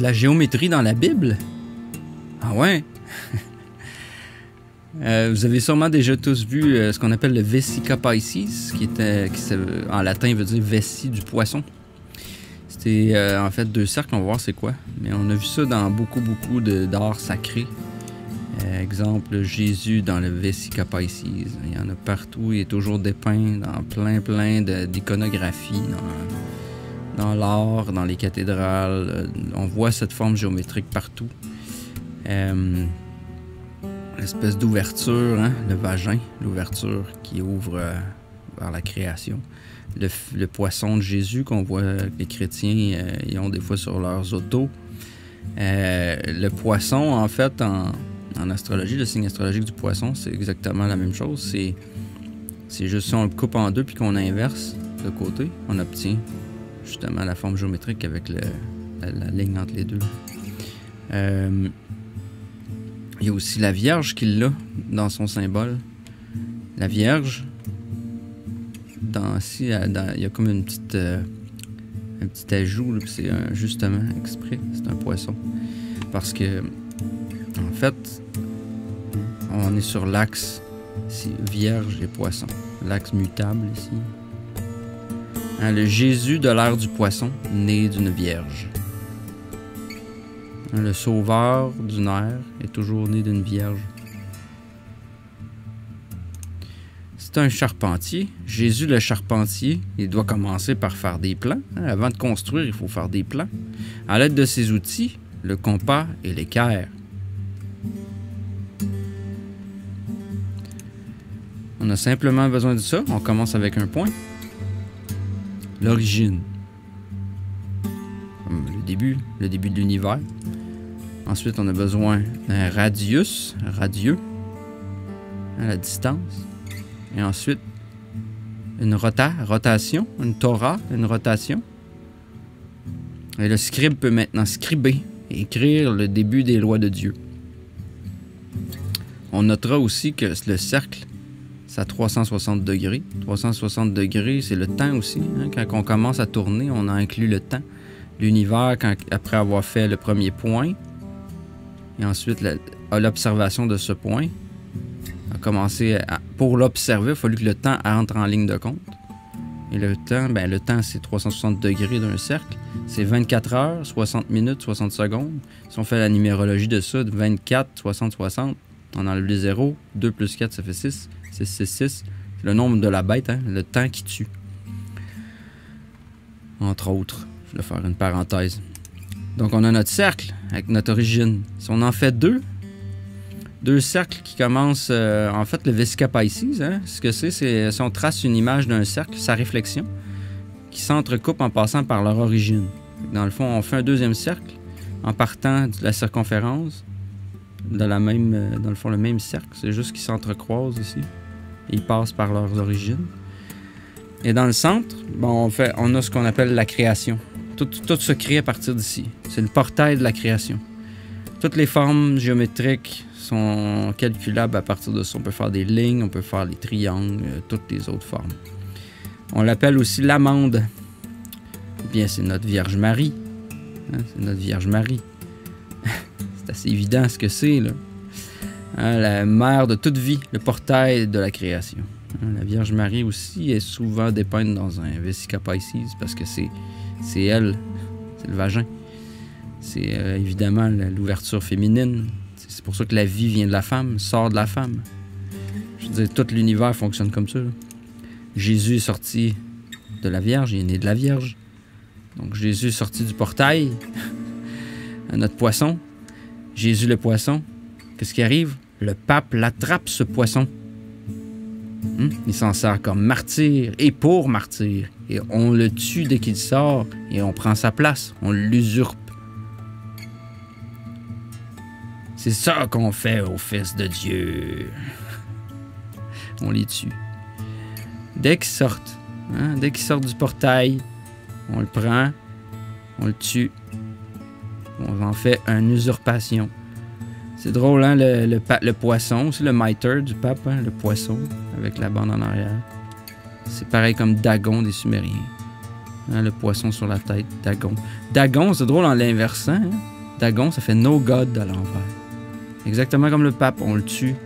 De la géométrie dans la Bible? Ah ouais? Vous avez sûrement déjà tous vu ce qu'on appelle le Vesica Piscis, qui en latin veut dire vessie du poisson. C'était en fait deux cercles, on va voir c'est quoi. Mais on a vu ça dans beaucoup d'art sacré. Exemple, Jésus dans le Vesica Piscis. Il y en a partout, il est toujours dépeint dans plein d'iconographie, dans l'art, dans les cathédrales. On voit cette forme géométrique partout. L'espèce d'ouverture, hein, le vagin, l'ouverture qui ouvre vers la création. Le poisson de Jésus qu'on voit que les chrétiens ils ont des fois sur leurs autos. Le poisson, en fait, en astrologie, le signe astrologique du poisson, c'est exactement la même chose. C'est juste si on le coupe en deux puis qu'on inverse de côté, on obtient justement la forme géométrique avec la ligne entre les deux. Il y a aussi la Vierge qui l'a dans son symbole. La Vierge, il y a comme un petit ajout, c'est justement exprès, c'est un poisson. Parce que, en fait, on est sur l'axe Vierge et Poisson. L'axe mutable ici. Hein, le Jésus de l'ère du Poisson, né d'une Vierge. Le sauveur d'une ère est toujours né d'une vierge. C'est un charpentier. Jésus le charpentier, il doit commencer par faire des plans. Avant de construire, il faut faire des plans. À l'aide de ses outils, le compas et l'équerre. On a simplement besoin de ça. On commence avec un point. L'origine. Le début de l'univers. Ensuite, on a besoin d'un radius, radieux, à la distance. Et ensuite, une rotation, une Torah, une rotation. Et le scribe peut maintenant scriber et écrire le début des lois de Dieu. On notera aussi que le cercle, c'est à 360 degrés. 360 degrés, c'est le temps aussi. Hein? Quand on commence à tourner, on a inclus le temps. L'univers, après avoir fait le premier point, et ensuite, à l'observation de ce point, pour l'observer, il a fallu que le temps entre en ligne de compte. Et le temps, c'est 360 degrés d'un cercle. C'est 24 heures, 60 minutes, 60 secondes. Si on fait la numérologie de ça, de 24, 60, 60, on enlève les zéros. 2 plus 4, ça fait 6. 6, 6, 6. C'est le nombre de la bête, hein, le temps qui tue. Entre autres. Je vais faire une parenthèse. Donc, on a notre cercle avec notre origine. Si on en fait deux cercles qui commencent... en fait, le Vesica Piscis, hein, ce que c'est si on trace une image d'un cercle, sa réflexion, qui s'entrecoupe en passant par leur origine. Dans le fond, on fait un deuxième cercle en partant de la circonférence, dans le fond, le même cercle. C'est juste qu'ils s'entrecroisent ici. Ils passent par leurs origines. Et dans le centre, on a ce qu'on appelle la création. Tout se crée à partir d'ici. C'est le portail de la création. Toutes les formes géométriques sont calculables à partir de ça. On peut faire des lignes, on peut faire les triangles, toutes les autres formes. On l'appelle aussi l'amande. Eh bien, c'est notre Vierge Marie. Hein, c'est notre Vierge Marie. C'est assez évident ce que c'est, là. Hein, la mère de toute vie, le portail de la création. Hein, la Vierge Marie aussi est souvent dépeinte dans un Vesica Piscis parce que c'est elle, c'est le vagin. C'est évidemment l'ouverture féminine. C'est pour ça que la vie vient de la femme, sort de la femme. Je veux dire, tout l'univers fonctionne comme ça, là. Jésus est sorti de la Vierge, il est né de la Vierge. Donc Jésus est sorti du portail à notre poisson. Jésus le poisson. Qu'est-ce qui arrive? Le pape l'attrape, ce poisson. Il s'en sert comme martyr et pour martyr. Et on le tue dès qu'il sort et on prend sa place. On l'usurpe. C'est ça qu'on fait aux fils de Dieu. On les tue. Dès qu'ils sortent, hein, dès qu'ils sortent du portail, on le prend, on le tue. On en fait une usurpation. C'est drôle, hein, le poisson, c'est le mitre du pape, hein, le poisson, avec la bande en arrière. C'est pareil comme Dagon des Sumériens. Hein, le poisson sur la tête, Dagon. Dagon, c'est drôle en l'inversant. Hein? Dagon, ça fait no God à l'envers. Exactement comme le pape, on le tue.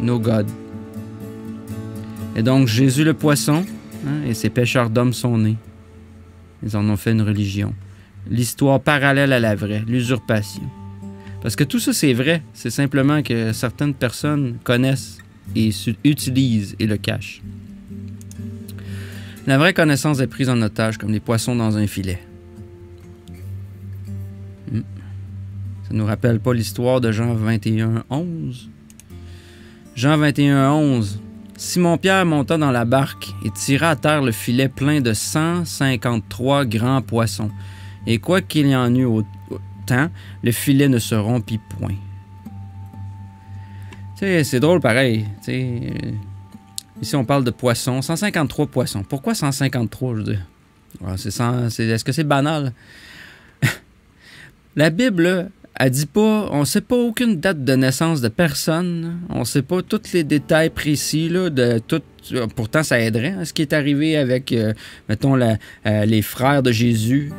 No God. Et donc, Jésus le poisson, hein, et ses pêcheurs d'hommes sont nés. Ils en ont fait une religion. L'histoire parallèle à la vraie, l'usurpation. Parce que tout ça, c'est vrai. C'est simplement que certaines personnes connaissent et utilisent et le cachent. La vraie connaissance est prise en otage comme les poissons dans un filet. Ça nous rappelle pas l'histoire de Jean 21, 11? Jean 21, 11. Simon-Pierre monta dans la barque et tira à terre le filet plein de 153 grands poissons. Et quoi qu'il y en eût autant, le filet ne se rompit point. Tu sais, c'est drôle pareil. Ici, on parle de poissons. 153 poissons. Pourquoi 153, je veux dire? Alors, est-ce que c'est banal? La Bible, là, elle dit pas... On sait pas aucune date de naissance de personne. On sait pas tous les détails précis, là, de tout... Pourtant, ça aiderait. Hein, ce qui est arrivé avec, mettons, les frères de Jésus.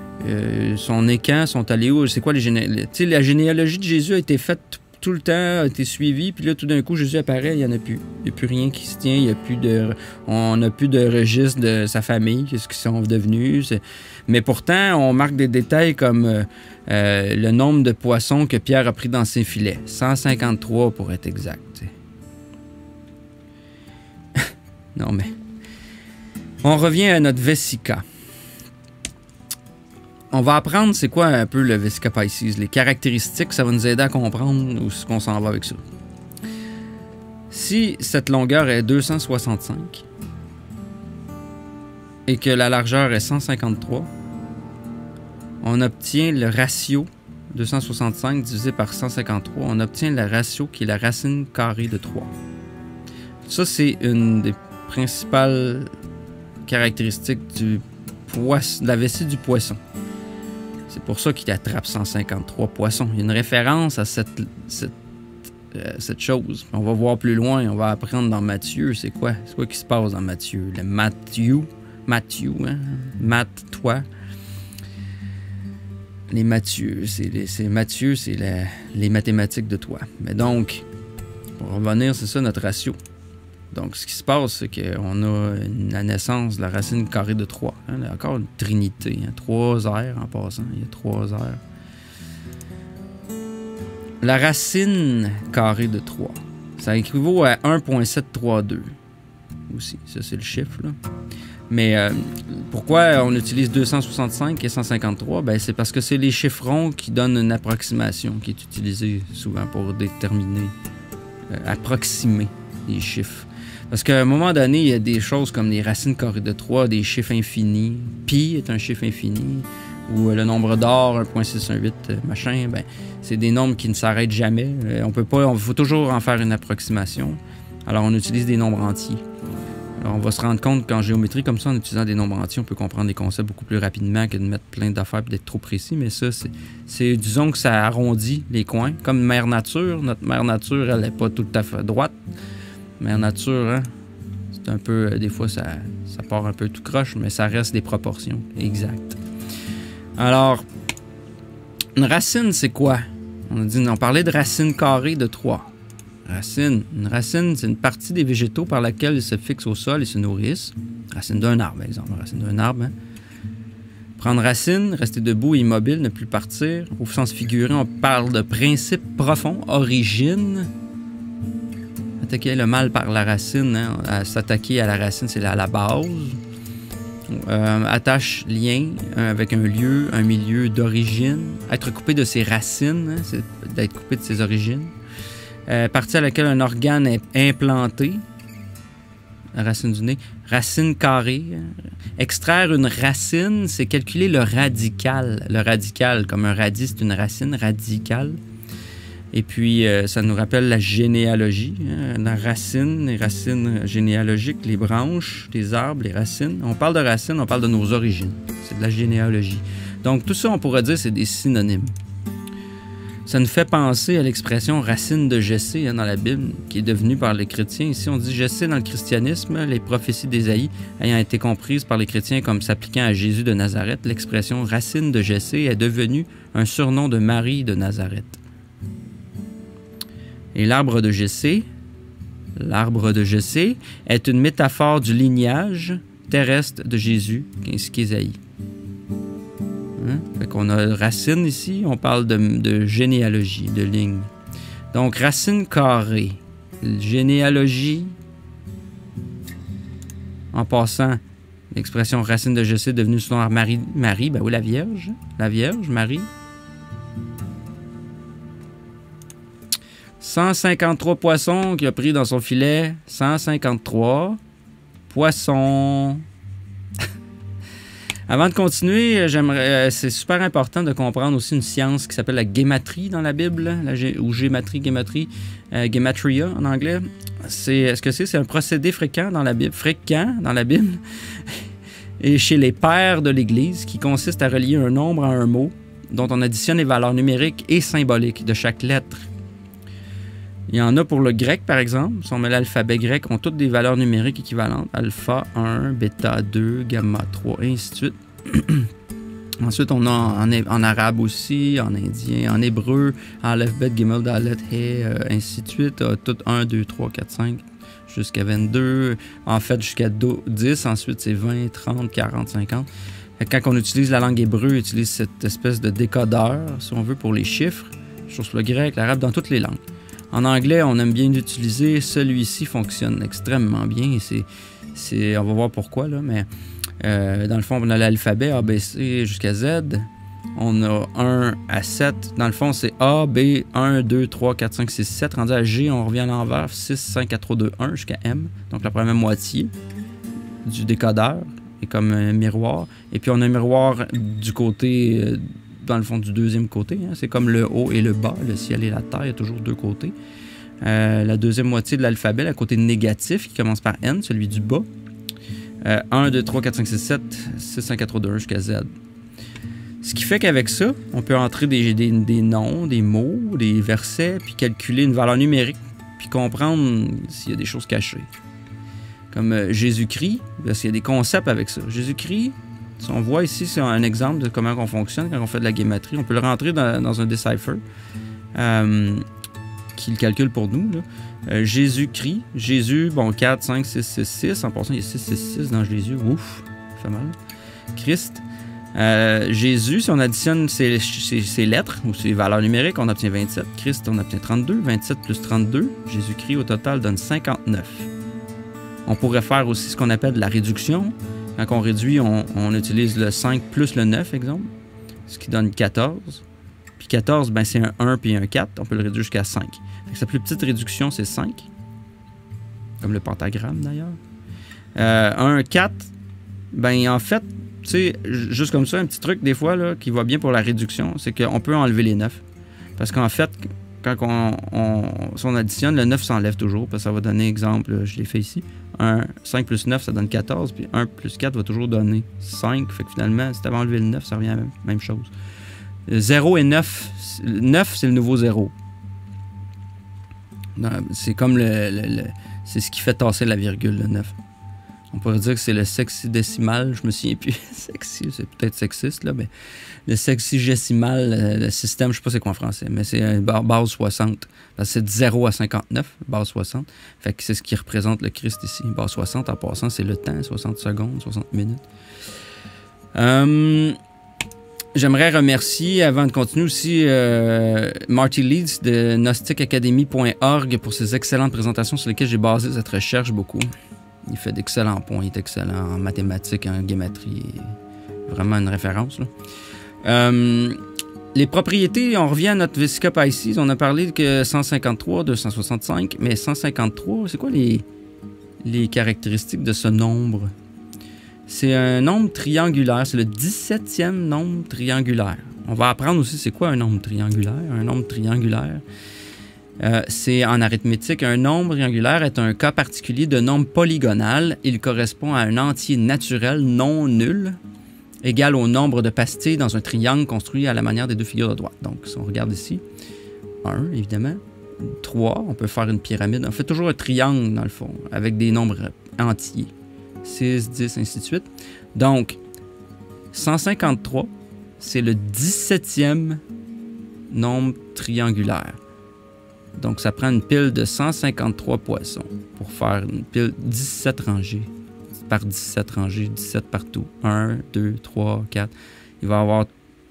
Sont nés quand? Sont allés où? C'est quoi les généalogies? Tu sais, la généalogie de Jésus a été faite tout le temps, a été suivi, puis là, tout d'un coup, Jésus apparaît, il n'y en a plus. Il n'y a plus rien qui se tient, on n'a plus de registre de sa famille, qu'est-ce qu'ils sont devenus. Mais pourtant, on marque des détails comme le nombre de poissons que Pierre a pris dans ses filets. 153 pour être exact. Non, mais... On revient à notre Vesica. On va apprendre c'est quoi un peu le Vesica Piscis, les caractéristiques, ça va nous aider à comprendre où est-ce qu'on s'en va avec ça. Si cette longueur est 265 et que la largeur est 153, on obtient le ratio 265 divisé par 153, on obtient le ratio qui est la racine carrée de 3. Ça, c'est une des principales caractéristiques de la vessie du poisson. C'est pour ça qu'il attrape 153 poissons. Il y a une référence à cette chose. On va voir plus loin, on va apprendre dans Matthieu. C'est quoi qui se passe dans Matthieu? Le Matthieu, hein? Matt-toi. Les Matthieu, c'est les mathématiques de toi. Mais donc, pour revenir, c'est ça notre ratio. Donc, ce qui se passe, c'est qu'on a la naissance de la racine carrée de 3. Hein? Il y a encore une trinité. Hein? 3 airs en passant. Il y a 3 airs. La racine carrée de 3, ça équivaut à 1,732. Aussi, ça c'est le chiffre. Là. Mais pourquoi on utilise 265 et 153? Ben, c'est parce que c'est les chiffrons qui donnent une approximation qui est utilisée souvent pour déterminer, approximer les chiffres. Parce qu'à un moment donné, il y a des choses comme les racines carrées de 3, des chiffres infinis. Pi est un chiffre infini. Ou le nombre d'or, 1.618, machin. Ben, c'est des nombres qui ne s'arrêtent jamais. Il faut toujours en faire une approximation. Alors, on utilise des nombres entiers. Alors, on va se rendre compte qu'en géométrie, comme ça, en utilisant des nombres entiers, on peut comprendre des concepts beaucoup plus rapidement que de mettre plein d'affaires et d'être trop précis. Mais ça, c'est disons que ça arrondit les coins. Comme Mère Nature. Notre Mère Nature, elle n'est pas tout à fait droite. Mère Nature, hein, c'est un peu... des fois, ça part un peu tout croche, mais ça reste des proportions exactes. Alors, une racine, c'est quoi? On parlait de racine carrée de 3. Une racine, c'est une partie des végétaux par laquelle ils se fixent au sol et se nourrissent. Racine d'un arbre, par exemple. Racine d'un arbre, hein? Prendre racine, rester debout et immobile, ne plus partir. Au sens figuré, on parle de principe profond, origine. Attaquer le mal par la racine, hein? S'attaquer à la racine, c'est à la base. Attache, lien avec un lieu, un milieu d'origine. Être coupé de ses racines, hein? C'est d'être coupé de ses origines. Partie à laquelle un organe est implanté. La racine du nez. Racine carrée. Extraire une racine, c'est calculer le radical. Le radical, comme un radis, c'est une racine radicale. Et puis, ça nous rappelle la généalogie. Hein? La racine, les racines généalogiques, les branches, les arbres, les racines. On parle de racines, on parle de nos origines. C'est de la généalogie. Donc, tout ça, on pourrait dire, c'est des synonymes. Ça nous fait penser à l'expression racine de Jessé dans la Bible, qui est devenue par les chrétiens. Ici, on dit Jessé dans le christianisme, les prophéties d'Ésaïe ayant été comprises par les chrétiens comme s'appliquant à Jésus de Nazareth. L'expression racine de Jessé est devenue un surnom de Marie de Nazareth. Et l'arbre de Jessé est une métaphore du lignage terrestre de Jésus, ainsi qu'Ésaïe. Fait qu'on a racine ici, on parle de généalogie, de ligne. Donc, racine carrée, généalogie, en passant, l'expression racine de Jessé est devenue souvent Marie, ben oui, la Vierge, Marie. 153 poissons qu'il a pris dans son filet, 153 poissons. Avant de continuer, c'est super important de comprendre aussi une science qui s'appelle la guématrie dans la Bible, ou gematria en anglais. C'est un procédé fréquent dans la Bible, et chez les pères de l'Église, qui consiste à relier un nombre à un mot, dont on additionne les valeurs numériques et symboliques de chaque lettre. Il y en a pour le grec, par exemple. Si on met l'alphabet grec, ont toutes des valeurs numériques équivalentes. Alpha 1, bêta 2, gamma 3, et ainsi de suite. Ensuite, on a en arabe aussi, en indien, en hébreu, aleph, bet, gimel, dalet, he, ainsi de suite. Tout 1, 2, 3, 4, 5, jusqu'à 22. En fait, jusqu'à 10. Ensuite, c'est 20, 30, 40, 50. Quand on utilise la langue hébreu, on utilise cette espèce de décodeur, si on veut, pour les chiffres. Sur le grec, l'arabe, dans toutes les langues. En anglais, on aime bien l'utiliser. Celui-ci fonctionne extrêmement bien. Et on va voir pourquoi, là, mais dans le fond, on a l'alphabet A, B, C jusqu'à Z. On a 1 à 7. Dans le fond, c'est A, B, 1, 2, 3, 4, 5, 6, 7. Rendu à G, on revient à l'envers. 6, 5, 4, 3, 2, 1 jusqu'à M. Donc, la première moitié du décodeur est comme un miroir. Et puis, on a un miroir du côté... dans le fond du deuxième côté. Hein. C'est comme le haut et le bas, le ciel et la terre, il y a toujours deux côtés. La deuxième moitié de l'alphabet, le côté négatif, qui commence par N, celui du bas. 1, 2, 3, 4, 5, 6, 7, 6, 5, 4, 3, 2, 1 jusqu'à Z. Ce qui fait qu'avec ça, on peut entrer des noms, des mots, des versets, puis calculer une valeur numérique, puis comprendre s'il y a des choses cachées. Comme Jésus-Christ, parce qu'il y a des concepts avec ça. Jésus-Christ, on voit ici, c'est un exemple de comment on fonctionne quand on fait de la guématrie. On peut le rentrer dans un decipher qui le calcule pour nous. Jésus-Christ. Jésus, bon, 4, 5, 6, 6, 6. En passant, il y a 6, 6, 6 dans Jésus. Ouf, ça fait mal. Christ. Jésus, si on additionne ses lettres ou ses valeurs numériques, on obtient 27. Christ, on obtient 32. 27 plus 32. Jésus-Christ, au total, donne 59. On pourrait faire aussi ce qu'on appelle de la réduction. Quand on réduit, on utilise le 5 plus le 9, exemple, ce qui donne 14. Puis 14, ben, c'est un 1 puis un 4. On peut le réduire jusqu'à 5. Fait que sa plus petite réduction, c'est 5. Comme le pentagramme, d'ailleurs. Un 4, ben, en fait, tu sais, juste comme ça, un petit truc, des fois, là, qui va bien pour la réduction, c'est qu'on peut enlever les 9. Parce qu'en fait, quand si on additionne, le 9 s'enlève toujours. Parce que ça va donner, exemple, je l'ai fait ici. 5 plus 9, ça donne 14. Puis 1 plus 4 va toujours donner 5. Fait que finalement, si tu avais enlevé le 9, ça revient à la même chose. 0 et 9. 9, c'est le nouveau 0. C'est comme c'est ce qui fait tasser la virgule, le 9. On pourrait dire que c'est le sexidécimal. Je me souviens plus. Sexy, c'est peut-être sexiste, là, mais le sexigésimal, le système, je sais pas c'est quoi en français, mais c'est base 60. Parce que c'est de 0 à 59, base 60. Fait que c'est ce qui représente le Christ ici. Base 60, en passant, c'est le temps, 60 secondes, 60 minutes. J'aimerais remercier, avant de continuer aussi, Marty Leeds de gnosticacademy.org pour ses excellentes présentations sur lesquelles j'ai basé cette recherche beaucoup. Il fait d'excellents points, il est excellent en mathématiques, en guématrie. Vraiment une référence, là. Les propriétés, on revient à notre Vesica Piscis. On a parlé que 153, 265, mais 153, c'est quoi les caractéristiques de ce nombre? C'est un nombre triangulaire, c'est le 17e nombre triangulaire. On va apprendre aussi c'est quoi un nombre triangulaire. Un nombre triangulaire, c'est en arithmétique, un nombre triangulaire est un cas particulier de nombre polygonal. Il correspond à un entier naturel non nul, égal au nombre de pastilles dans un triangle construit à la manière des deux figures de droite. Donc, si on regarde ici, 1, évidemment. 3, on peut faire une pyramide. On fait toujours un triangle, dans le fond, avec des nombres entiers. 6, 10, ainsi de suite. Donc, 153, c'est le 17e nombre triangulaire. Donc, ça prend une pile de 153 poissons pour faire une pile 17 rangées. Par 17 rangées, 17 partout. 1, 2, 3, 4.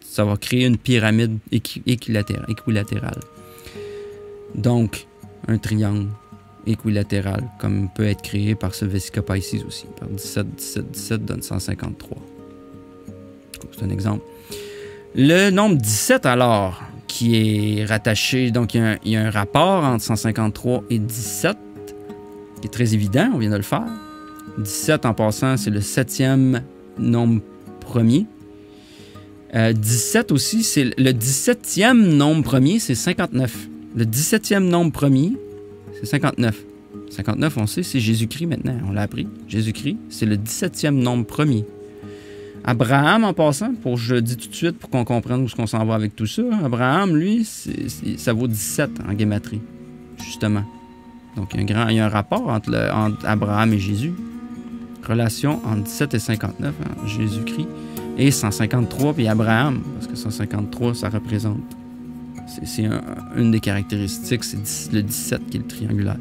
Ça va créer une pyramide équilatérale. Donc, un triangle équilatéral, comme peut être créé par ce Vesica Piscis aussi. Par 17, 17, 17 donne 153. C'est un exemple. Le nombre 17, alors, qui est rattaché, donc il y a un rapport entre 153 et 17, qui est très évident, on vient de le faire. 17, en passant, c'est le 7e nombre premier. 17 aussi, c'est le 17e nombre premier, c'est 59. Le 17e nombre premier, c'est 59. 59, on sait, c'est Jésus-Christ maintenant, on l'a appris. Jésus-Christ, c'est le 17e nombre premier. Abraham, en passant, je le dis tout de suite pour qu'on comprenne où est-ce qu'on s'en va avec tout ça. Abraham, lui, ça vaut 17 en guématrie, justement. Donc, il y a un rapport entre Abraham et Jésus. Relation entre 17 et 59, hein, Jésus-Christ, et 153 puis Abraham, parce que 153, ça représente. C'est une des caractéristiques, c'est le 17 qui est le triangulaire.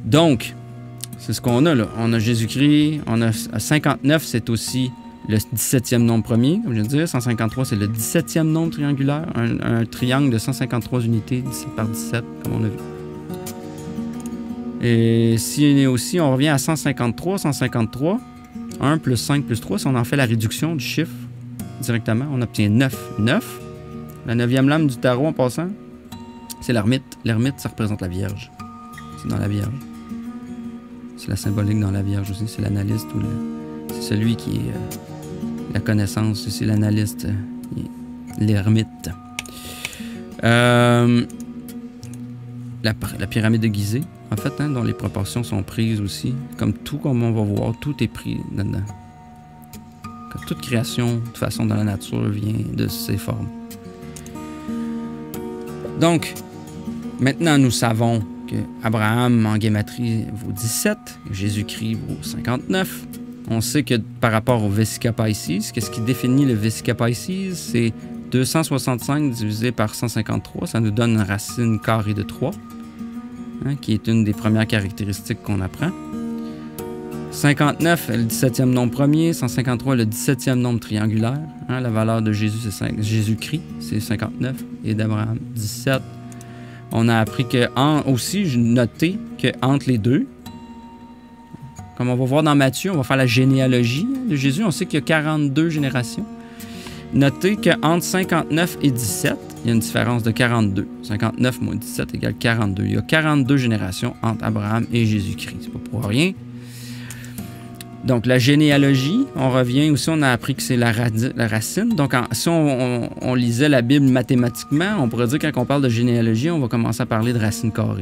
Donc, c'est ce qu'on a là. On a Jésus-Christ, on a 59, c'est aussi le 17e nombre premier, comme je viens de dire. 153, c'est le 17e nombre triangulaire, un triangle de 153 unités, 17 par 17, comme on a vu. Et si aussi, on revient à 153, 1 plus 5 plus 3, si on en fait la réduction du chiffre directement, on obtient 9. 9, la 9e lame du tarot en passant, c'est l'ermite. L'ermite, ça représente la Vierge. C'est dans la Vierge. C'est la symbolique dans la Vierge aussi. C'est l'analyste ou c'est celui qui est la connaissance. C'est l'analyste, l'ermite. La pyramide de Gizeh, en fait, hein, dont les proportions sont prises aussi. Comme on va voir, tout est pris là-dedans. Comme toute création, de toute façon, dans la nature, vient de ces formes. Donc, maintenant, nous savons que Abraham, en guématrie, vaut 17, Jésus-Christ vaut 59. On sait que par rapport au Vesica Piscis, qu'est-ce qui définit le Vesica Piscis? C'est 265 divisé par 153. Ça nous donne une racine carrée de 3. Hein, qui est une des premières caractéristiques qu'on apprend. 59 est le 17e nombre premier, 153 est le 17e nombre triangulaire. Hein, la valeur de Jésus-Christ, c'est 59, et d'Abraham, 17. On a appris que, aussi, j'ai noté qu'entre les deux, comme on va voir dans Matthieu, on va faire la généalogie de Jésus, on sait qu'il y a 42 générations. Notez qu'entre 59 et 17, il y a une différence de 42. 59 moins 17 égale 42. Il y a 42 générations entre Abraham et Jésus-Christ. C'est pas pour rien. Donc, la généalogie, on revient aussi, on a appris que c'est la racine. Donc, si on lisait la Bible mathématiquement, on pourrait dire que quand on parle de généalogie, on va commencer à parler de racine carrée.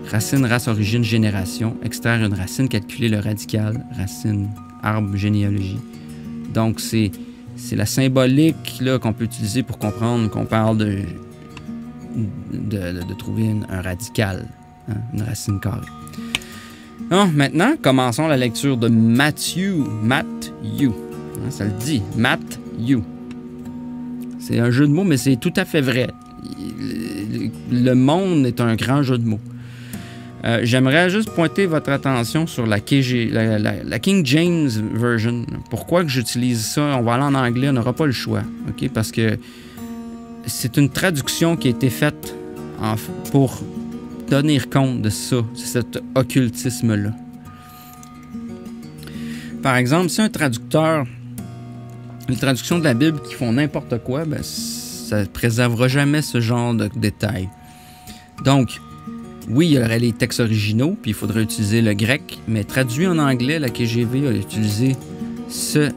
Racine, race, origine, génération. Extraire une racine, calculer le radical. Racine, arbre, généalogie. Donc, c'est la symbolique là, qu'on peut utiliser pour comprendre qu'on parle de trouver un radical, hein, une racine carrée. Donc, maintenant, commençons la lecture de Matthieu. Matthieu. Hein, ça le dit. Matthieu. C'est un jeu de mots, mais c'est tout à fait vrai. Le monde est un grand jeu de mots. J'aimerais juste pointer votre attention sur la King James Version. Pourquoi que j'utilise ça? On va aller en anglais, on n'aura pas le choix. Okay? Parce que c'est une traduction qui a été faite pour tenir compte de ça, cet occultisme-là. Par exemple, si un traducteur, une traduction de la Bible qui font n'importe quoi, ben, ça ne préservera jamais ce genre de détails. Donc, oui, il y aurait les textes originaux, puis il faudrait utiliser le grec, mais traduit en anglais, la KJV a utilisé ce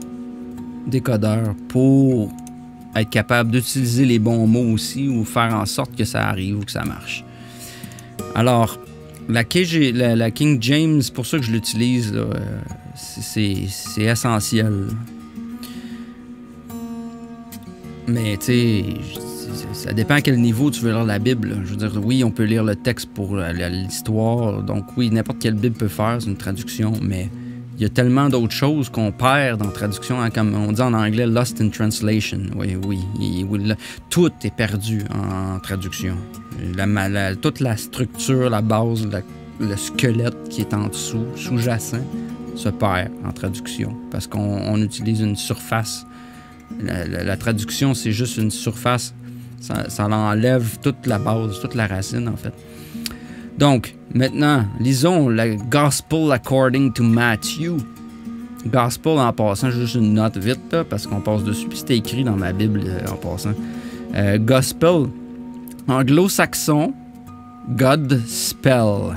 décodeur pour être capable d'utiliser les bons mots aussi ou faire en sorte que ça arrive ou que ça marche. Alors, la King James, pour ça que je l'utilise, c'est essentiel. Mais, tu sais, ça dépend à quel niveau tu veux lire la Bible. Là. Je veux dire, oui, on peut lire le texte pour l'histoire. Donc oui, n'importe quelle Bible peut faire, c'est une traduction, mais il y a tellement d'autres choses qu'on perd dans la traduction, hein, comme on dit en anglais, lost in translation. Oui, tout est perdu en traduction. Toute la structure, la base, le squelette qui est en dessous, sous-jacent, se perd en traduction parce qu'on utilise une surface. La traduction, c'est juste une surface. Ça enlève toute la base, toute la racine, en fait. Donc, maintenant, lisons le Gospel according to Matthew. Gospel, en passant, juste une note vite, là, parce qu'on passe dessus, puis c'était écrit dans ma Bible en passant. Gospel, anglo-saxon, Godspell.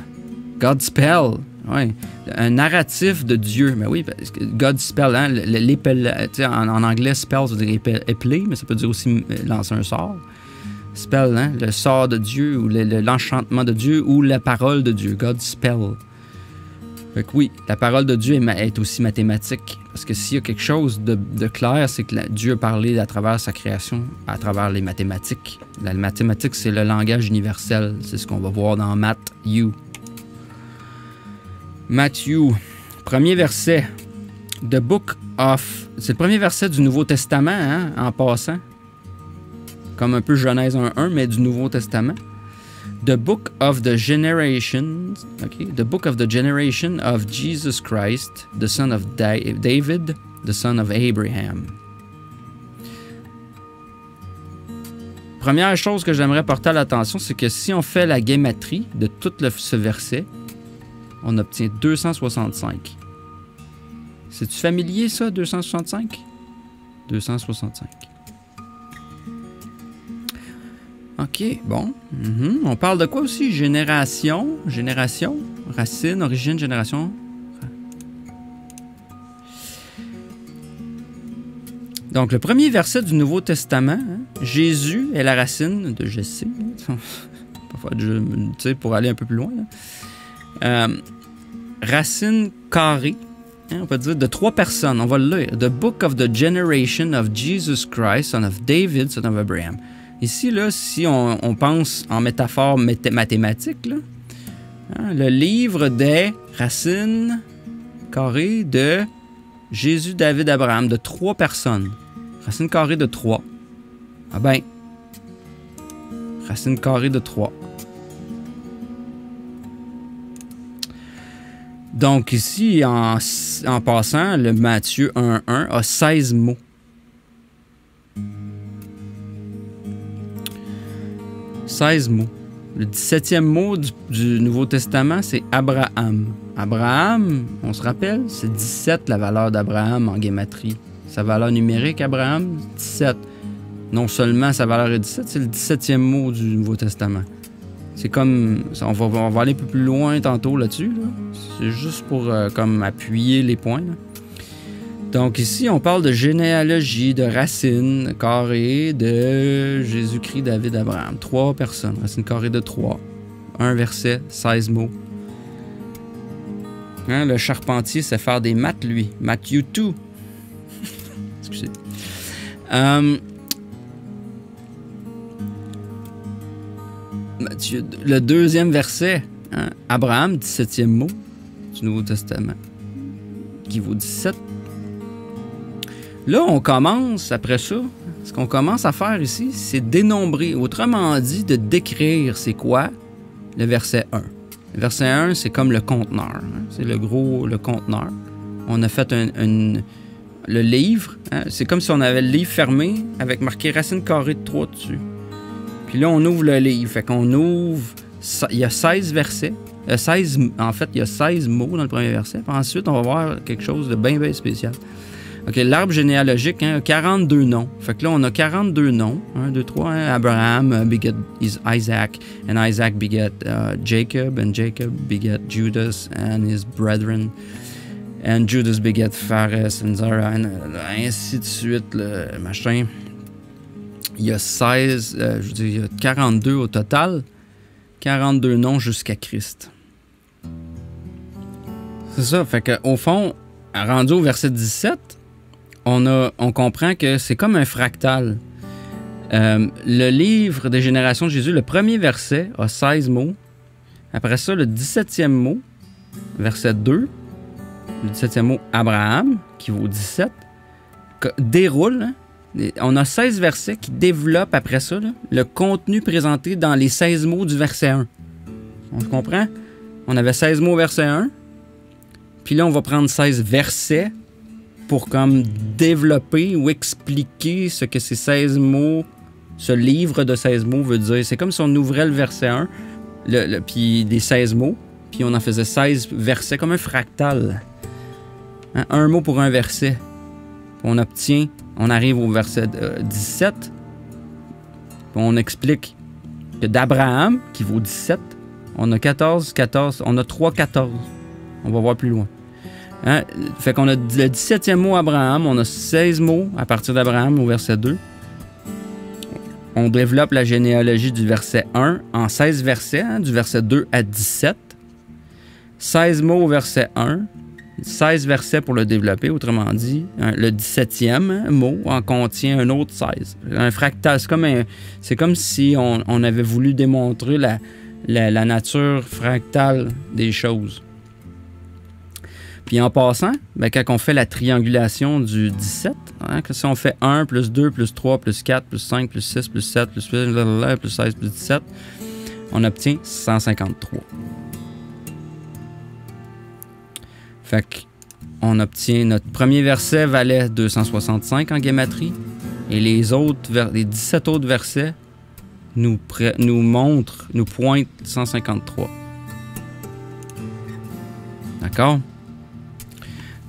Godspell, oui. Un narratif de Dieu. Mais oui, parce que Godspell, hein, en anglais, spell, ça veut dire épeler, mais ça peut dire aussi lancer un sort. Spell, hein, le sort de Dieu, ou l'enchantement de Dieu, ou la parole de Dieu. Godspell. Fait que oui, la parole de Dieu est aussi mathématique. Parce que s'il y a quelque chose de clair, c'est que Dieu a parlé à travers sa création, à travers les mathématiques. La mathématique, c'est le langage universel. C'est ce qu'on va voir dans Matthieu. Matthieu, premier verset. The Book of... C'est le premier verset du Nouveau Testament, hein, en passant. Comme un peu Genèse 1.1, mais du Nouveau Testament. The Book of the Generations, okay? The Book of the Generation of Jesus Christ, the son of David, the son of Abraham. Première chose que j'aimerais porter à l'attention, c'est que si on fait la guématrie de tout ce verset, on obtient 265. C'est-tu familier, ça, 265? 265. OK, bon. On parle de quoi aussi? Génération, racine, origine, génération. Donc, le premier verset du Nouveau Testament, hein, Jésus est la racine de Jessé. Pour aller un peu plus loin. Racine carrée, hein, on peut dire de 3 personnes. On va le lire. The Book of the Generation of Jesus Christ, son of David, son of Abraham. Ici, là, si on pense en métaphore mathématique, là, hein, le livre des racines carrées de Jésus, David, Abraham, de 3 personnes. Racine carrée de 3. Ah ben, racine carrée de 3. Donc ici, en passant, le Matthieu 1.1 a 16 mots. Le 17e mot du Nouveau Testament, c'est Abraham. Abraham, on se rappelle, c'est 17 la valeur d'Abraham en guématrie. Sa valeur numérique, Abraham, 17. Non seulement sa valeur est 17, c'est le 17e mot du Nouveau Testament. C'est comme... On va aller un peu plus loin tantôt là-dessus. Là. C'est juste pour comme appuyer les points. Là. Donc ici, on parle de généalogie, de racines carrées de Jésus-Christ, David, Abraham. 3 personnes. Racine carrée de 3. Un verset, 16 mots. Hein, le charpentier sait faire des maths, lui. Matthieu 2. Excusez. Matthieu, le 2e verset, hein, Abraham, 17e mot du Nouveau Testament, qui vaut 17. Là, on commence, après ça, ce qu'on commence à faire ici, c'est dénombrer, autrement dit, de décrire c'est quoi le verset 1. Le verset 1, c'est comme le conteneur, hein, c'est le conteneur. On a fait le livre, hein, c'est comme si on avait le livre fermé avec marqué racine carrée de 3 dessus. Puis là, on ouvre le livre. Fait qu'on ouvre... Il y a 16 versets. En fait, il y a 16 mots dans le premier verset. Puis ensuite, on va voir quelque chose de bien, bien spécial. OK, l'arbre généalogique, hein, a 42 noms. Fait que là, on a 42 noms. 1, 2, 3. Hein, Abraham beget Isaac. And Isaac beget Jacob. And Jacob beget Judas and his brethren. And Judas beget Phares and Zara. And ainsi de suite, le machin. Il y a 16, il y a 42 au total. 42 noms jusqu'à Christ. C'est ça. Fait qu'au fond, rendu au verset 17, on comprend que c'est comme un fractal. Le livre des générations de Jésus, le premier verset a 16 mots. Après ça, le 17e mot, verset 2, le 17e mot, Abraham, qui vaut 17, déroule. Hein? On a 16 versets qui développent après ça là, le contenu présenté dans les 16 mots du verset 1. On comprend? On avait 16 mots au verset 1. Puis là, on va prendre 16 versets pour comme développer ou expliquer ce que ces 16 mots, ce livre de 16 mots veut dire. C'est comme si on ouvrait le verset 1, puis des 16 mots, puis on en faisait 16 versets comme un fractal. Hein? Un mot pour un verset. On arrive au verset 17, puis on explique que d'Abraham, qui vaut 17, on a 14, on a 3 14. On va voir plus loin. Hein? Fait qu'on a le 17e mot Abraham, on a 16 mots à partir d'Abraham au verset 2. On développe la généalogie du verset 1 en 16 versets, hein, du verset 2 à 17. 16 mots au verset 1, 16 versets pour le développer, autrement dit, hein, le 17e mot en contient un autre 16. Un fractal, c'est comme si on avait voulu démontrer la nature fractale des choses. Puis en passant, ben, quand on fait la triangulation du 17, hein, si on fait 1 plus 2 plus 3 plus 4 plus 5 plus 6 plus 7 plus 8 plus 16 plus 17, on obtient 153. Fait qu'on obtient notre premier verset valait 265 en gématrie et les 17 autres versets nous pointent 153. D'accord?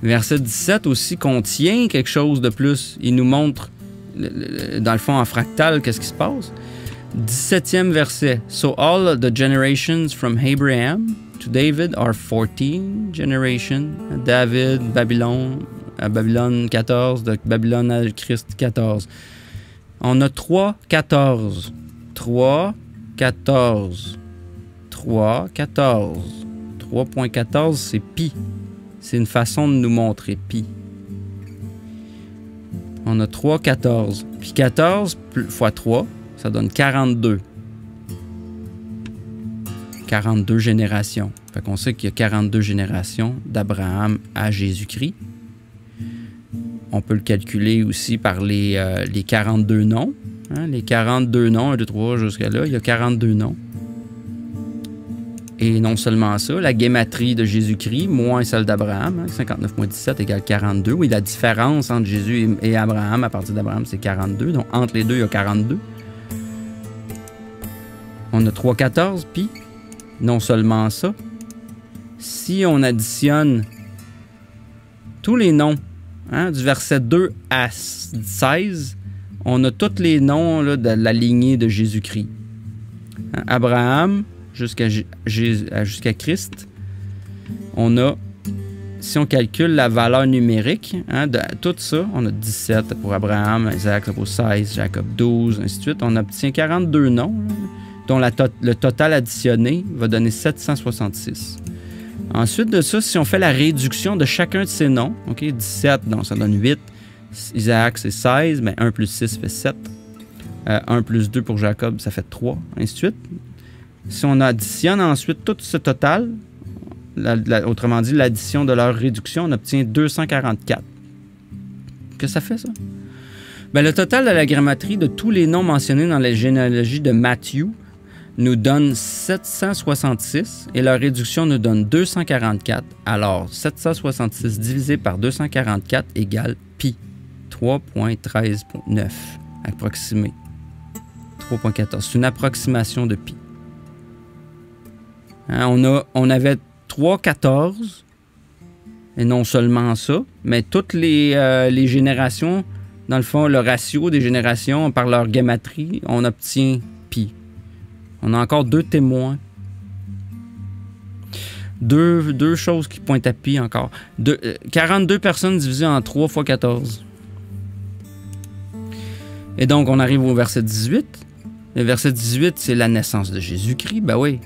Verset 17 aussi contient quelque chose de plus. Il nous montre, dans le fond, en fractal, qu'est-ce qui se passe. 17e verset. So all the generations from Abraham to David are 14 generations. David, Babylone, à Babylone 14, de Babylone à Christ 14. On a 3, 14. 3, 14. 3, 14. 3.14, c'est pi. C'est une façon de nous montrer pi. On a 3, 14. Puis 14 fois 3, ça donne 42. 42 générations. Fait qu'on sait qu'il y a 42 générations d'Abraham à Jésus-Christ. On peut le calculer aussi par les 42 noms. Hein? Les 42 noms, 1, 2, 3, jusqu'à là, il y a 42 noms. Et non seulement ça, la gématrie de Jésus-Christ moins celle d'Abraham, hein, 59 moins 17 égale 42. Oui, la différence entre Jésus et Abraham, à partir d'Abraham, c'est 42. Donc, entre les deux, il y a 42. On a 3, 14, puis non seulement ça, si on additionne tous les noms, hein, du verset 2 à 16, on a tous les noms là, de la lignée de Jésus-Christ. Hein, Abraham jusqu'à Christ, on a, si on calcule la valeur numérique, hein, de tout ça, on a 17 pour Abraham, Isaac pour 16, Jacob 12, ainsi de suite. On obtient 42 noms, là, dont le total additionné va donner 766. Ensuite de ça, si on fait la réduction de chacun de ces noms, OK, 17, donc ça donne 8, Isaac c'est 16, mais 1 plus 6 fait 7, 1 plus 2 pour Jacob, ça fait 3, ainsi de suite. Si on additionne ensuite tout ce total, autrement dit l'addition de leur réduction, on obtient 244. Qu'est-ce que ça fait, ça? Ben, le total de la grammatrie de tous les noms mentionnés dans la généalogie de Matthieu nous donne 766 et leur réduction nous donne 244. Alors, 766 divisé par 244 égale pi, 3.13.9, approximé. 3.14, c'est une approximation de pi. Hein, on avait 3.14, et non seulement ça, mais toutes les générations, dans le fond, le ratio des générations par leur gématrie, on obtient pi. On a encore 2 témoins. Deux choses qui pointent à pi encore. 42 personnes divisées en 3 fois 14. Et donc, on arrive au verset 18. Le verset 18, c'est la naissance de Jésus-Christ. Ben oui.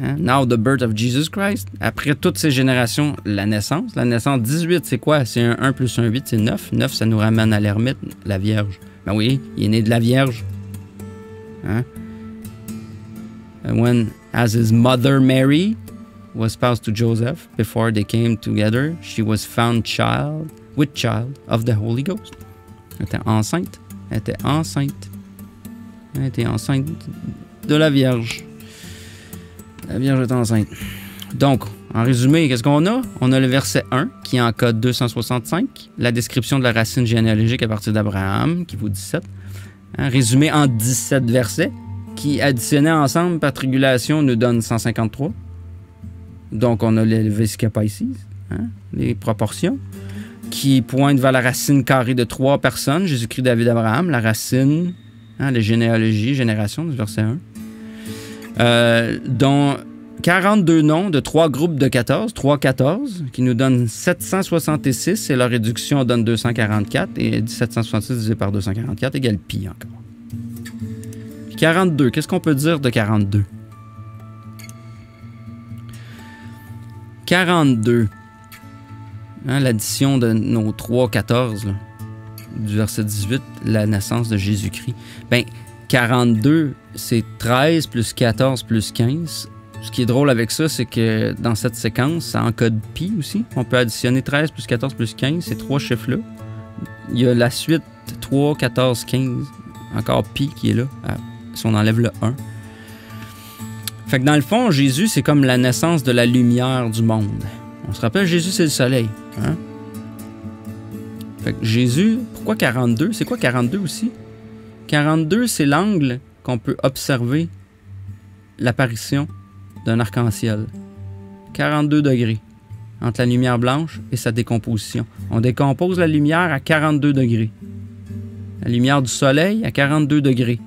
Hein? Now the birth of Jesus Christ. Après toutes ces générations, la naissance. La naissance 18, c'est quoi? C'est 1 plus 1, 8, c'est 9. 9, ça nous ramène à l'ermite, la Vierge. Ben oui, il est né de la Vierge. Hein? When, as his mother Mary was spoused to Joseph, before they came together, she was found with child of the Holy Ghost. Elle était enceinte. Elle était enceinte. Elle était enceinte de la Vierge. La Vierge est enceinte. Donc, en résumé, qu'est-ce qu'on a? On a le verset 1 qui encode 265, la description de la racine généalogique à partir d'Abraham, qui vaut 17. Hein, résumé en 17 versets, qui additionnés ensemble par tribulation nous donne 153. Donc, on a le Vesica Piscis, hein, les proportions, qui pointent vers la racine carrée de 3 personnes, Jésus-Christ, David, Abraham, la racine, hein, la généalogie, génération, du verset 1. Dont 42 noms de 3 groupes de 14, 3-14, qui nous donnent 766, et leur réduction donne 244, et 766 divisé par 244 égale pi encore. 42, qu'est-ce qu'on peut dire de 42? 42, hein, l'addition de nos 3-14, là, du verset 18, la naissance de Jésus-Christ. Bien, 42, c'est 13 plus 14 plus 15. Ce qui est drôle avec ça, c'est que dans cette séquence, ça encode pi aussi. On peut additionner 13 plus 14 plus 15, ces 3 chiffres-là. Il y a la suite 3, 14, 15, encore pi qui est là, si on enlève le 1. Fait que dans le fond, Jésus, c'est comme la naissance de la lumière du monde. On se rappelle, Jésus, c'est le soleil. Hein? Fait que Jésus, pourquoi 42? C'est quoi 42 aussi? 42, c'est l'angle qu'on peut observer l'apparition d'un arc-en-ciel. 42 degrés entre la lumière blanche et sa décomposition. On décompose la lumière à 42 degrés. La lumière du soleil à 42 degrés.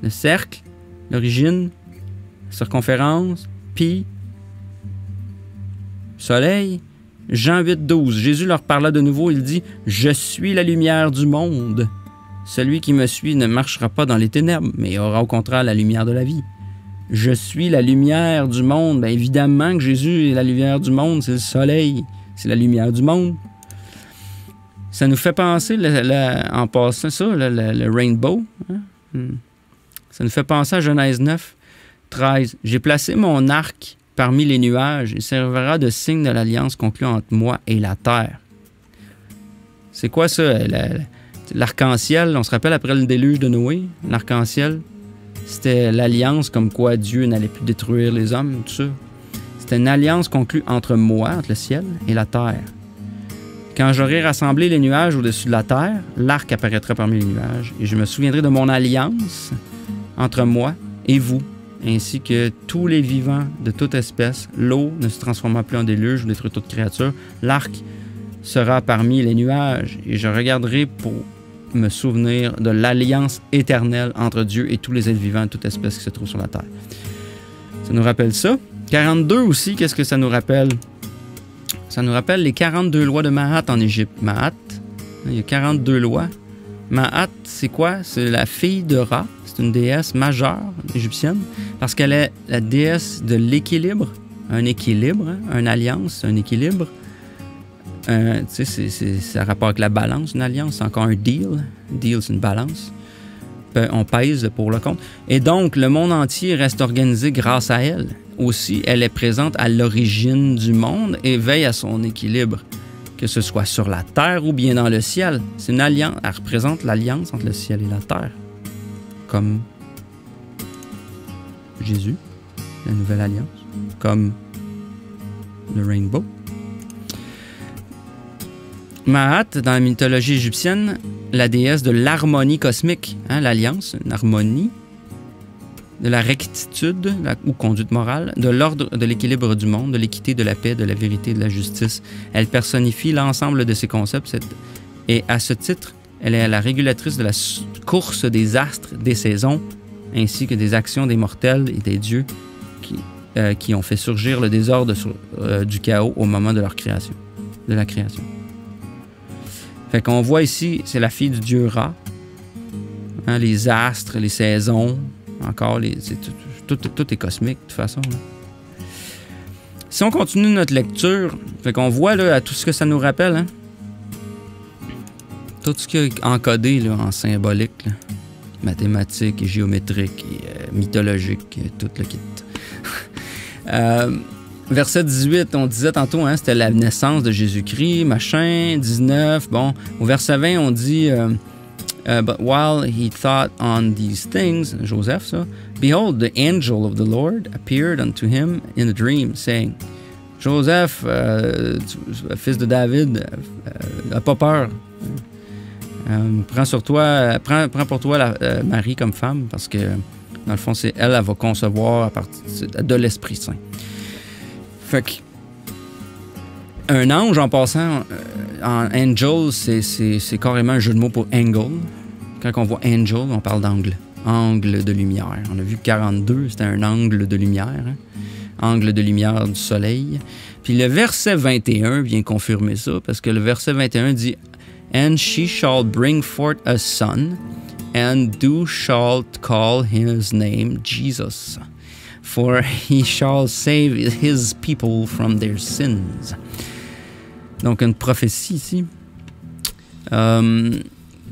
Le cercle, l'origine, la circonférence, pi, soleil. Jean 8, 12. Jésus leur parla de nouveau. Il dit « Je suis la lumière du monde. Celui qui me suit ne marchera pas dans les ténèbres, mais aura au contraire la lumière de la vie. Je suis la lumière du monde. » Bien évidemment que Jésus est la lumière du monde. C'est le soleil. C'est la lumière du monde. Ça nous fait penser, en passant ça, le rainbow. Hein? Ça nous fait penser à Genèse 9, 13. « J'ai placé mon arc parmi les nuages. Il servira de signe de l'alliance conclue entre moi et la terre. » C'est quoi ça? L'arc-en-ciel, on se rappelle après le déluge de Noé, l'arc-en-ciel, c'était l'alliance comme quoi Dieu n'allait plus détruire les hommes, tout ça. C'était une alliance conclue entre moi, entre le ciel et la terre. Quand j'aurai rassemblé les nuages au-dessus de la terre, l'arc apparaîtra parmi les nuages, et je me souviendrai de mon alliance entre moi et vous, ainsi que tous les vivants de toute espèce. L'eau ne se transformera plus en déluge ou détruire toute créature. L'arc sera parmi les nuages, et je regarderai pour me souvenir de l'alliance éternelle entre Dieu et tous les êtres vivants de toute espèce qui se trouvent sur la terre. Ça nous rappelle ça. 42 aussi, qu'est-ce que ça nous rappelle? Ça nous rappelle les 42 lois de Maat en Égypte. Maat, il y a 42 lois. Maat, c'est quoi? C'est la fille de Ra. C'est une déesse majeure égyptienne parce qu'elle est la déesse de l'équilibre. Un équilibre, hein? Une alliance, un équilibre. Tu sais, ça a rapport avec la balance, une alliance. C'est encore un deal. Deal, c'est une balance. On pèse pour le compte. Et donc, le monde entier reste organisé grâce à elle. Aussi, elle est présente à l'origine du monde et veille à son équilibre, que ce soit sur la terre ou bien dans le ciel. C'est une alliance. Elle représente l'alliance entre le ciel et la terre. Comme Jésus, la nouvelle alliance. Comme le rainbow. Maat, dans la mythologie égyptienne, la déesse de l'harmonie cosmique, hein, l'alliance, une harmonie, de la rectitude ou conduite morale, de l'ordre, de l'équilibre du monde, de l'équité, de la paix, de la vérité, de la justice. Elle personnifie l'ensemble de ces concepts et à ce titre, elle est la régulatrice de la course des astres, des saisons, ainsi que des actions des mortels et des dieux qui ont fait surgir le désordre du chaos au moment de leur création, de la création. Fait qu'on voit ici, c'est la fille du dieu Ra. Hein, les astres, les saisons, encore, tout est cosmique, de toute façon. Là. Si on continue notre lecture, fait qu'on voit là, à tout ce que ça nous rappelle, hein, tout ce qui est encodé là, en symbolique. Là. mathématiques et géométriques et mythologiques, et tout le kit. Verset 18, on disait tantôt, hein, c'était la naissance de Jésus-Christ, machin, 19, bon. Au verset 20, on dit But while he thought on these things, Joseph, ça, behold, the angel of the Lord appeared unto him in a dream, saying, Joseph, fils de David, n'a pas peur. Prends pour toi Marie comme femme, parce que, dans le fond, c'est elle va concevoir à partir de l'Esprit Saint. Fait que, un ange, en passant, en angel, c'est carrément un jeu de mots pour angle. Quand on voit angel, on parle d'angle. Angle de lumière. On a vu que 42, c'était un angle de lumière. Hein? Angle de lumière du soleil. Puis le verset 21 vient confirmer ça, parce que le verset 21 dit « And she shall bring forth a son, and thou shalt call his name Jesus, for he shall save his people from their sins. » Donc une prophétie ici.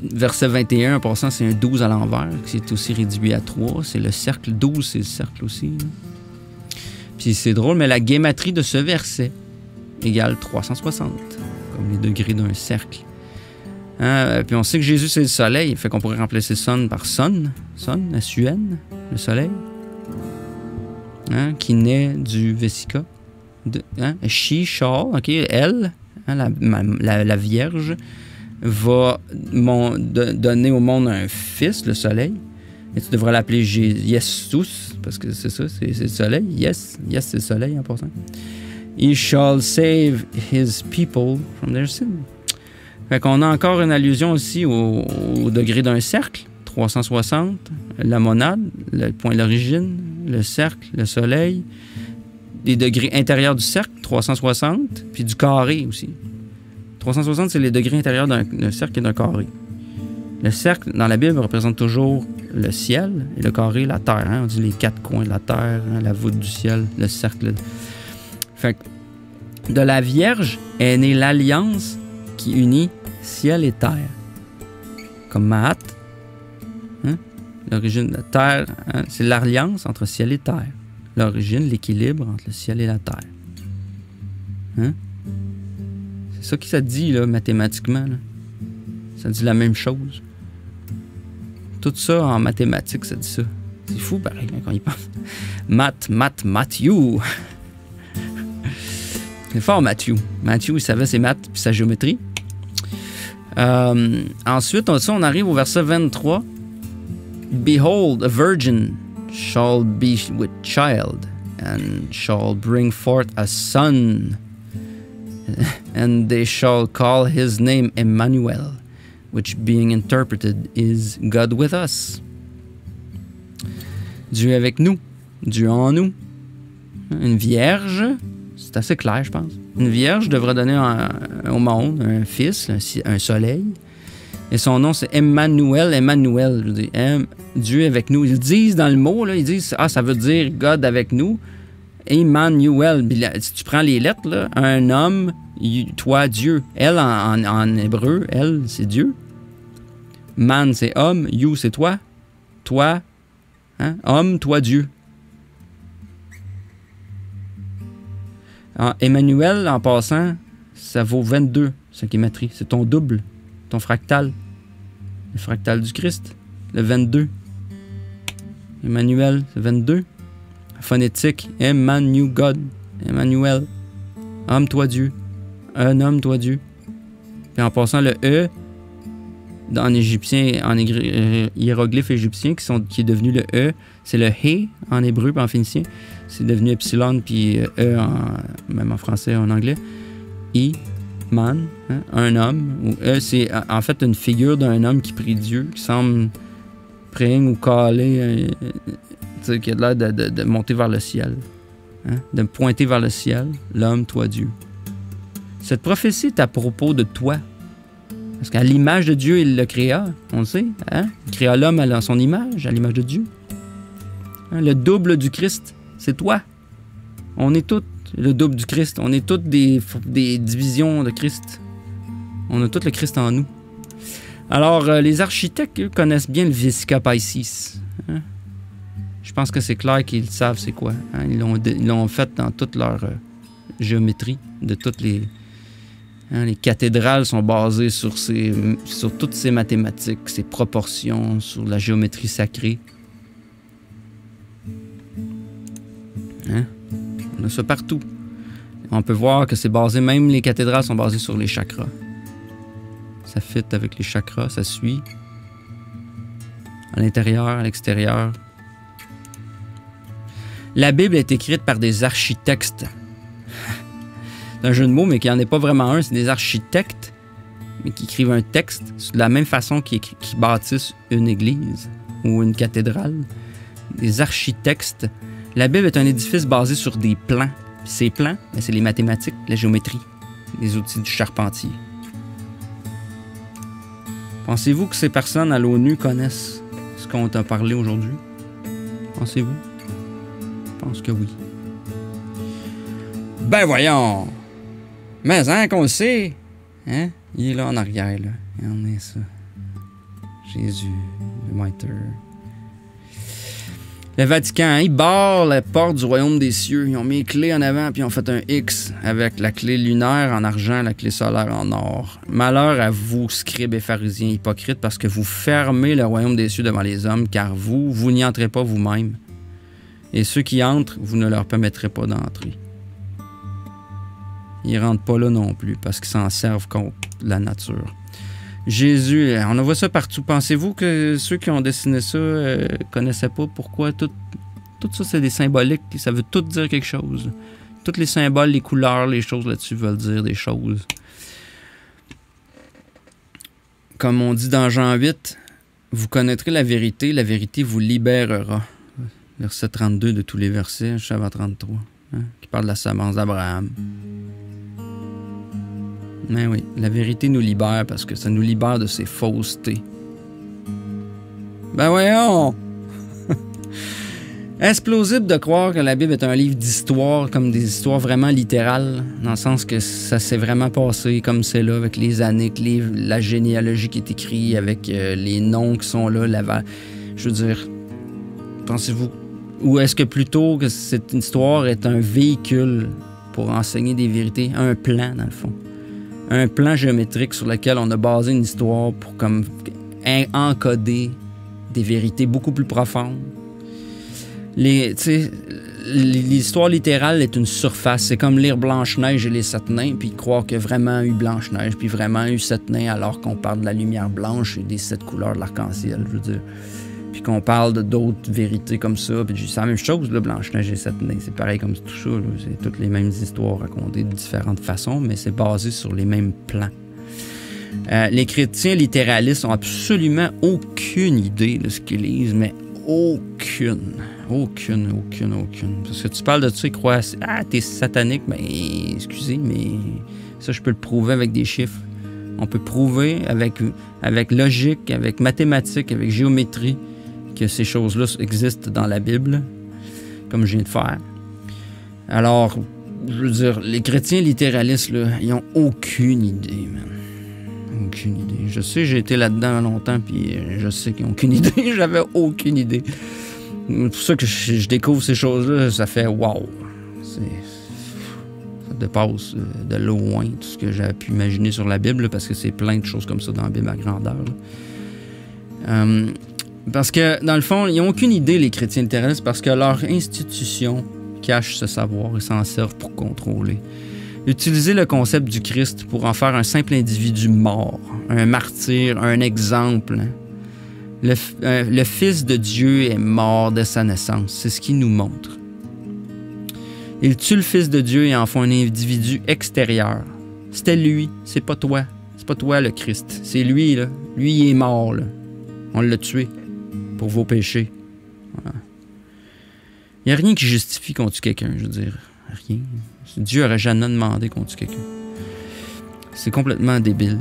Verset 21, en passant, c'est un 12 à l'envers, qui est aussi réduit à 3. C'est le cercle 12, c'est le cercle aussi. Là. Puis c'est drôle, mais la guématrie de ce verset égale 360, comme les degrés d'un cercle. Hein? Puis on sait que Jésus, c'est le soleil, fait qu'on pourrait remplacer son par son, S-U-N, le soleil, hein? Qui naît du Vesica. Hein? She shall, OK, elle, hein, la Vierge, va donner au monde un fils, le soleil. Et tu devrais l'appeler Jesus, parce que c'est ça, c'est le soleil. Yes, c'est le soleil en passant. He shall save his people from their sin. Fait qu'on a encore une allusion aussi au degré d'un cercle, 360, la monade, le point d'origine, le cercle, le soleil, les degrés intérieurs du cercle, 360, puis du carré aussi. 360, c'est les degrés intérieurs d'un cercle et d'un carré. Le cercle, dans la Bible, représente toujours le ciel et le carré, la terre. Hein? On dit les 4 coins de la terre, hein? La voûte du ciel, le cercle. Fait que de la Vierge est née l'alliance qui unit ciel et terre. Comme Mahat. Hein? L'origine de la terre, hein? C'est l'alliance entre ciel et terre. L'origine, l'équilibre entre le ciel et la terre. Hein? C'est ça qui ça dit, là, mathématiquement. Là. Ça dit la même chose. Tout ça en mathématiques, ça dit ça. C'est fou, pareil, quand on y pense. Matthew. C'est fort, Matthew. Matthew, il savait ses maths puis sa géométrie. Ensuite, on arrive au verset 23. Behold, a virgin shall be with child, and shall bring forth a son, and they shall call his name Emmanuel, which being interpreted is God with us. Dieu avec nous, Dieu en nous. Une vierge, c'est assez clair, je pense. Une vierge devrait donner au monde un fils, un soleil. Et son nom, c'est Emmanuel. Emmanuel, je dis, Dieu avec nous. Ils disent dans le mot, là, ils disent, ça veut dire God avec nous. Emmanuel. Si tu prends les lettres, là, un homme, toi, Dieu. Elle, en hébreu, elle, c'est Dieu. Man, c'est homme. You, c'est toi. Toi, hein? Homme, toi, Dieu. Emmanuel, en passant, ça vaut 22, sa guématrie. C'est ton double, ton fractal. Le fractal du Christ, le 22. Emmanuel, c'est 22. Phonétique, Emmanuel God. Emmanuel. Homme, toi, Dieu. Un homme, toi, Dieu. Puis en passant, le E, en égyptien, en hiéroglyphe égyptien, qui est devenu le E, c'est le He en hébreu puis en phénicien. C'est devenu Epsilon puis E, même en français et en anglais. I, man, hein, un homme. Ou E, c'est en fait une figure d'un homme qui prie Dieu, qui semble praying ou caler, qui a l'air de monter vers le ciel. Hein, de pointer vers le ciel. L'homme, toi, Dieu. Cette prophétie est à propos de toi. Parce qu'à l'image de Dieu, il le créa, on le sait. Hein? Il créa l'homme à son image, à l'image de Dieu. Hein? Le double du Christ, c'est toi. On est tous le double du Christ. On est toutes des divisions de Christ. On a tout le Christ en nous. Alors, les architectes, eux, connaissent bien le Vesica Piscis. Hein? Je pense que c'est clair qu'ils savent c'est quoi. Hein? Ils l'ont fait dans toute leur géométrie, de toutes les... Hein, les cathédrales sont basées sur toutes ces mathématiques, ces proportions, sur la géométrie sacrée. Hein? On a ça partout. On peut voir que c'est basé, même les cathédrales sont basées sur les chakras. Ça fit avec les chakras, ça suit. À l'intérieur, à l'extérieur. La Bible est écrite par des architectes. C'est un jeu de mots, mais qu'il n'y en ait pas vraiment un. C'est des architectes, mais qui écrivent un texte de la même façon qu'ils bâtissent une église ou une cathédrale. Des architectes. La Bible est un édifice basé sur des plans. Puis ces plans, c'est les mathématiques, la géométrie, les outils du charpentier. Pensez-vous que ces personnes à l'ONU connaissent ce qu'on t'a parlé aujourd'hui? Pensez-vous? Je pense que oui. Ben voyons! Mais hein, qu'on le sait! Hein? Il est là en arrière, là. Regardez ça. Jésus, le Maître. Le Vatican, hein, il barre la porte du royaume des cieux. Ils ont mis les clés en avant, puis ils ont fait un X avec la clé lunaire en argent, la clé solaire en or. Malheur à vous, scribes et pharisiens hypocrites, parce que vous fermez le royaume des cieux devant les hommes, car vous n'y entrez pas vous-même. Et ceux qui entrent, vous ne leur permettrez pas d'entrer. Ils ne rentrent pas là non plus, parce qu'ils s'en servent contre la nature. Jésus, on en voit ça partout. Pensez-vous que ceux qui ont dessiné ça connaissaient pas pourquoi tout ça, c'est des symboliques, ça veut tout dire quelque chose. Tous les symboles, les couleurs, les choses là-dessus veulent dire des choses. Comme on dit dans Jean 8, vous connaîtrez la vérité vous libérera. Verset 32 de tous les versets, chapitre 33, hein, qui parle de la semence d'Abraham. Mais oui, la vérité nous libère parce que ça nous libère de ces faussetés. Ben voyons! Est-ce plausible de croire que la Bible est un livre d'histoire, comme des histoires vraiment littérales, dans le sens que ça s'est vraiment passé comme c'est là, avec les années, la généalogie qui est écrite, avec les noms qui sont là, je veux dire, pensez-vous, ou est-ce que plutôt que cette histoire est un véhicule pour enseigner des vérités, un plan dans le fond? Un plan géométrique sur lequel on a basé une histoire pour comme encoder des vérités beaucoup plus profondes. L'histoire littérale est une surface. C'est comme lire Blanche-Neige et les 7 nains, puis croire qu'il y a vraiment eu Blanche-Neige, puis vraiment eu 7 nains, alors qu'on parle de la lumière blanche et des 7 couleurs de l'arc-en-ciel, je veux dire. Puis qu'on parle d'autres vérités comme ça. Puis c'est la même chose, là, Blanche-Neige et 7 nains. C'est pareil comme tout ça. Là. C'est toutes les mêmes histoires racontées de différentes façons, mais c'est basé sur les mêmes plans. Les chrétiens littéralistes n'ont absolument aucune idée de ce qu'ils lisent, mais aucune. Parce que tu parles de ça, ils croient, t'es satanique, ben excusez, mais ça, je peux le prouver avec des chiffres. On peut prouver avec logique, avec mathématiques, avec géométrie, que ces choses-là existent dans la Bible, comme je viens de faire. Alors, je veux dire, les chrétiens littéralistes, là, ils n'ont aucune idée, man. Aucune idée. Je sais, j'ai été là-dedans longtemps, puis je sais qu'ils n'ont aucune idée. J'avais aucune idée. C'est pour ça que je découvre ces choses-là, ça fait wow. Ça dépasse de loin tout ce que j'ai pu imaginer sur la Bible, là, parce que c'est plein de choses comme ça dans la Bible à grandeur. Parce que, dans le fond, ils n'ont aucune idée, les chrétiens littéralistes, parce que leur institution cache ce savoir et s'en servent pour contrôler. Utiliser le concept du Christ pour en faire un simple individu mort, un martyr, un exemple. Le Fils de Dieu est mort dès sa naissance. C'est ce qu'il nous montre. Il tue le Fils de Dieu et en font un individu extérieur. C'était lui, c'est pas toi. C'est pas toi le Christ. C'est lui, là. Lui, il est mort, là. On l'a tué pour vos péchés. Voilà. Il n'y a rien qui justifie qu'on tue quelqu'un, je veux dire. Rien. Dieu n'aurait jamais demandé qu'on tue quelqu'un. C'est complètement débile.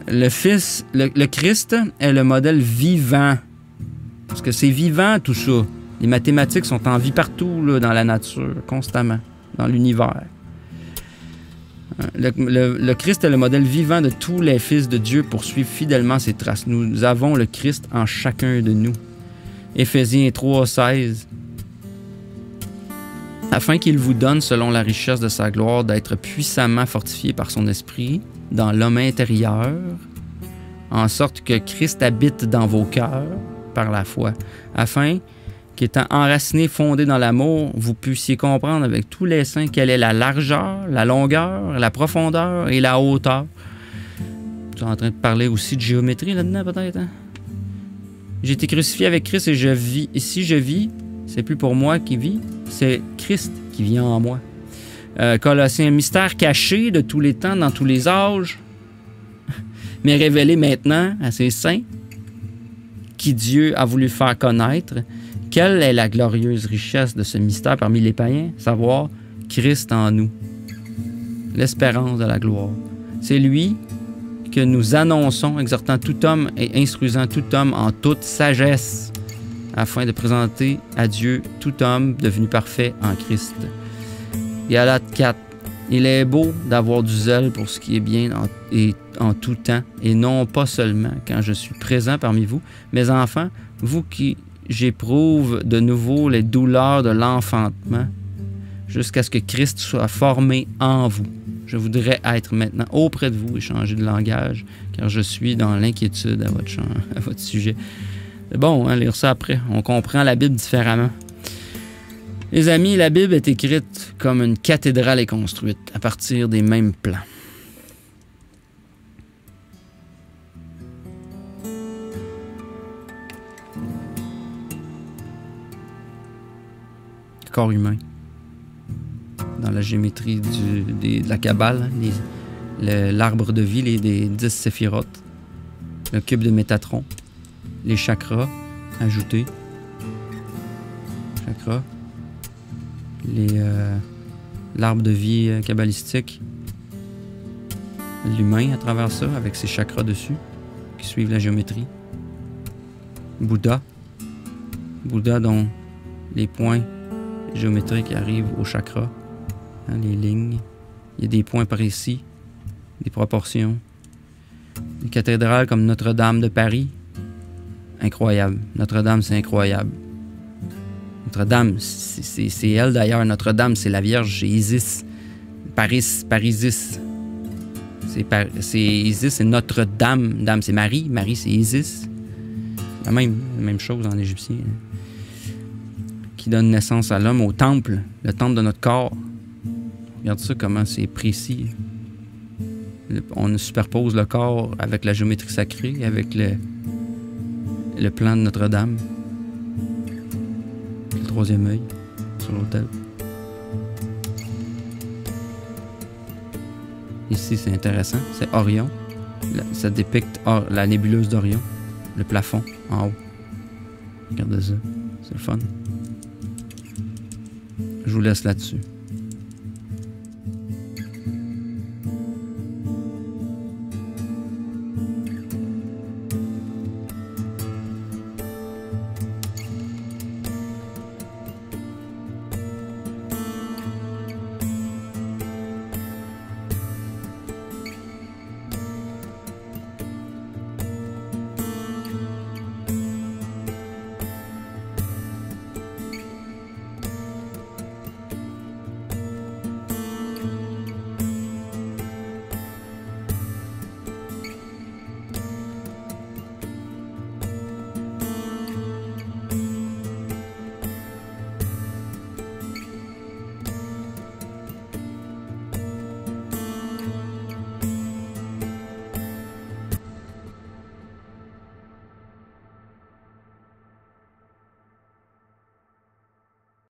Le Fils, le Christ est le modèle vivant. Parce que c'est vivant, tout ça. Les mathématiques sont en vie partout, là, dans la nature, constamment, dans l'univers. Le Christ est le modèle vivant de tous les fils de Dieu pour suivre fidèlement ses traces. Nous avons le Christ en chacun de nous. Éphésiens 3,16. Afin qu'il vous donne, selon la richesse de sa gloire, d'être puissamment fortifié par son esprit dans l'homme intérieur, en sorte que Christ habite dans vos cœurs par la foi, afin qu'étant enraciné, fondé dans l'amour, vous puissiez comprendre avec tous les saints quelle est la largeur, la longueur, la profondeur et la hauteur. Tu es en train de parler aussi de géométrie là-dedans, peut-être, hein? J'ai été crucifié avec Christ et je vis. Et si je vis, c'est plus pour moi qui vis, c'est Christ qui vit en moi. Colossiens, un mystère caché de tous les temps, dans tous les âges, mais révélé maintenant à ses saints, qui Dieu a voulu faire connaître. Quelle est la glorieuse richesse de ce mystère parmi les païens? Savoir Christ en nous, l'espérance de la gloire. C'est lui que nous annonçons, exhortant tout homme et instruisant tout homme en toute sagesse, afin de présenter à Dieu tout homme devenu parfait en Christ. Galates 4. Il est beau d'avoir du zèle pour ce qui est bien en tout temps, et non pas seulement quand je suis présent parmi vous, mes enfants, vous qui j'éprouve de nouveau les douleurs de l'enfantement, jusqu'à ce que Christ soit formé en vous. Je voudrais être maintenant auprès de vous et changer de langage, car je suis dans l'inquiétude à votre sujet. C'est bon, hein, lire ça après. On comprend la Bible différemment. Les amis, la Bible est écrite comme une cathédrale est construite, à partir des mêmes plans. Le corps humain. Dans la géométrie de la Kabbale, l'arbre de vie, des 10 séphirotes, le cube de Métatron, les chakras ajoutés, l'arbre de vie kabbalistique, l'humain à travers ça, avec ses chakras dessus, qui suivent la géométrie, Bouddha dont les points géométriques arrivent au chakra, hein, les lignes, il y a des points précis, des proportions. Des cathédrales comme Notre-Dame de Paris, incroyable. Notre-Dame, c'est incroyable. Notre-Dame, c'est elle d'ailleurs. Notre-Dame, c'est la Vierge, c'est Isis. Parisis. C'est Isis, c'est Notre-Dame. Dame, c'est Marie. Marie, c'est Isis. La même chose en égyptien. Qui donne naissance à l'homme, au temple, le temple de notre corps. Regarde ça, comment c'est précis. On superpose le corps avec la géométrie sacrée, avec le plan de Notre-Dame. Le troisième œil sur l'autel. Ici, c'est intéressant. C'est Orion. Ça dépicte la nébuleuse d'Orion. Le plafond en haut. Regardez ça. C'est le fun. Je vous laisse là-dessus.